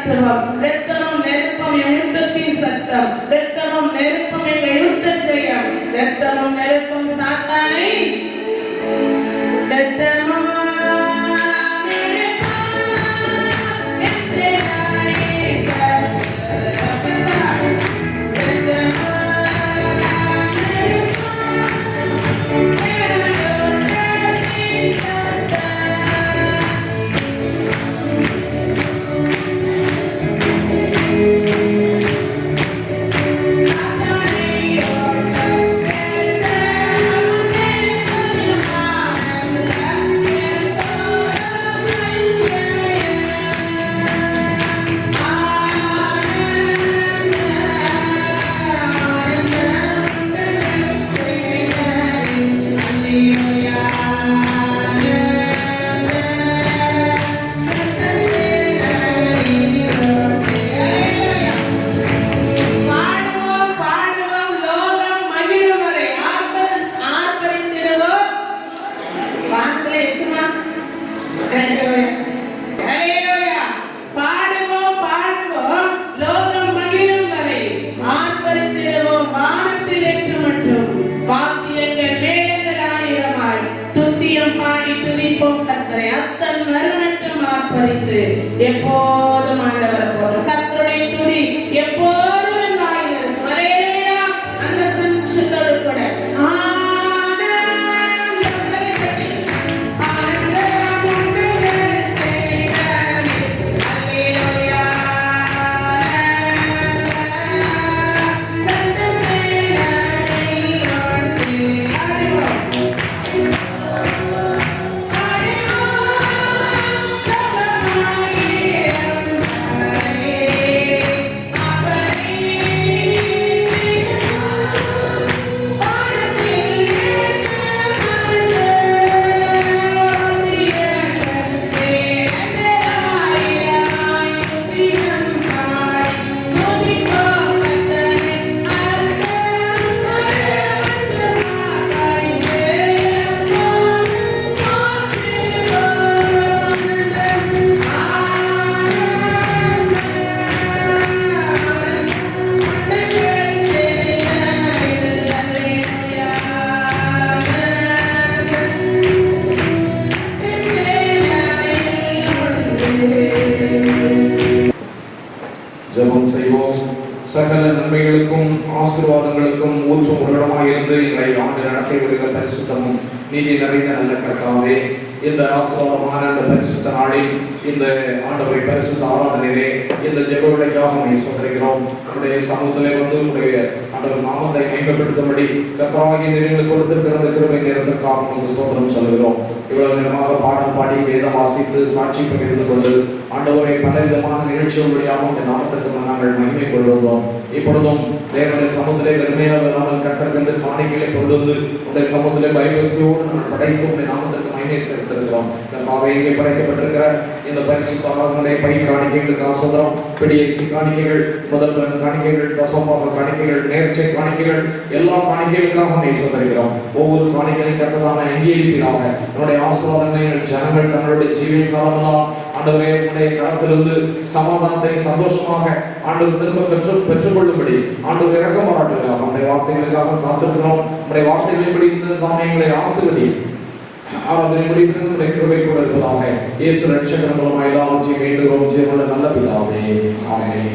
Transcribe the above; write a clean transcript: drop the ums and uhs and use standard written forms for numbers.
தத்துவம். இரத்தமும் நெருப்பும் யுத்தத்தின் சத்தம். இரத்தமும் நெருப்பும் எங்கள் யுத்த ஜெயம். இரத்தமும் நெருப்பும் சாத்தானை இரத்தமும் எப்போதும் ஆண்டவரை போற்றும். கர்த்தருடைய துதி எப்போதும் என் வாயில் இருக்கும். அல்லேலூயா. அந்த சந்தோஷத்தோடு கூட ஜெபம் செய்வோம். சகல நன்மைகளுக்கும் ஆசீர்வாதங்களுக்கும் ஊற்றும் உடனமாயிருந்து எங்களை ஆண்டு நடத்தி வருகிற பரிசுத்தமும் நீதி நிறைந்த நல்ல கர்த்தாவே, இந்த ஆசீர்வாதமான அந்த பரிசுத்த நாளில் இந்த ஆண்டவரை பரிசுத்த ஆராதனையிலே இந்த ஜெப விடைக்காக சொல்கிறோம். உடைய சமூகத்திலே வந்து உடைய ஆண்டவர் நாமத்தை மேம்படுத்தும்படி கர்த்தராகிய நிறைவேற்றி கொடுத்திருக்கிற அந்த கிருபை நேரத்திற்காக உங்களுக்கு சோதனம் சொல்கிறோம். இவ்வளவு நேரமாக பாடம் பாடி வேதம் வாசித்து சாட்சி பகிர்ந்து கொண்டு ஆண்டவரை பல விதமான நிகழ்ச்சிகளுடையாக உடைய நாமத்திற்கு நாங்கள் மகிமை கொண்டு வந்தோம். இப்பொழுதும் தேவனுடைய சமூகத்திலே வெறுமையாக நாங்கள் கர்த்தர்கென்று காணிக்கைகளை கொண்டு வந்து உடைய சமூகத்திலே பயபக்தியோடு நாங்கள் படைத்து உடைய நாமத்திற்கு மகிமை செலுத்திருக்கிறோம். கர்த்தாவே, இங்கே படைக்கப்பட்டிருக்கிற இந்த பரிசுத்த ஆராதனை பை காணிக்கைகளுக்கு ஆசோதரம், பிடியேசி காணிக்கைகள், முதல் காணிக்கைகள், தசமாக காணிக்கைகள், நேர்ச்சை காணிக்கைகள், எல்லா காணிக்கைகளுக்காக நேசத்தருகிறோம். ஒவ்வொரு காணிக்கையும் கர்த்தரான அங்கீகரிப்பீராக. என்னுடைய ஆசீர்வாதங்களை ஜனங்கள் தங்களுடைய ஜீவன காலமெல்லாம் ஆண்டவரே உடைய கரத்திலிருந்து சமாதானத்தை சந்தோஷமாக ஆண்டவர் திரும்ப பெற்றுக்கொள்ளும்படி ஆண்டவர் இறக்க மாறாட்டுகிறார். நம்முடைய வார்த்தைகளுக்காக காத்திருக்கிறோம். நம்முடைய வார்த்தைகளின்படி தாமே எங்களை ஆசீர்வதி ஆராதனை முடிக்கிறது உடைய கிருபை கூட இருப்பதாக. இயேசு ரட்சகர் மூலமாக எல்லாவற்றையும் வேண்டுகிறோம். ஜீவனுள்ள நல்ல பிதாவே, ஆமென்.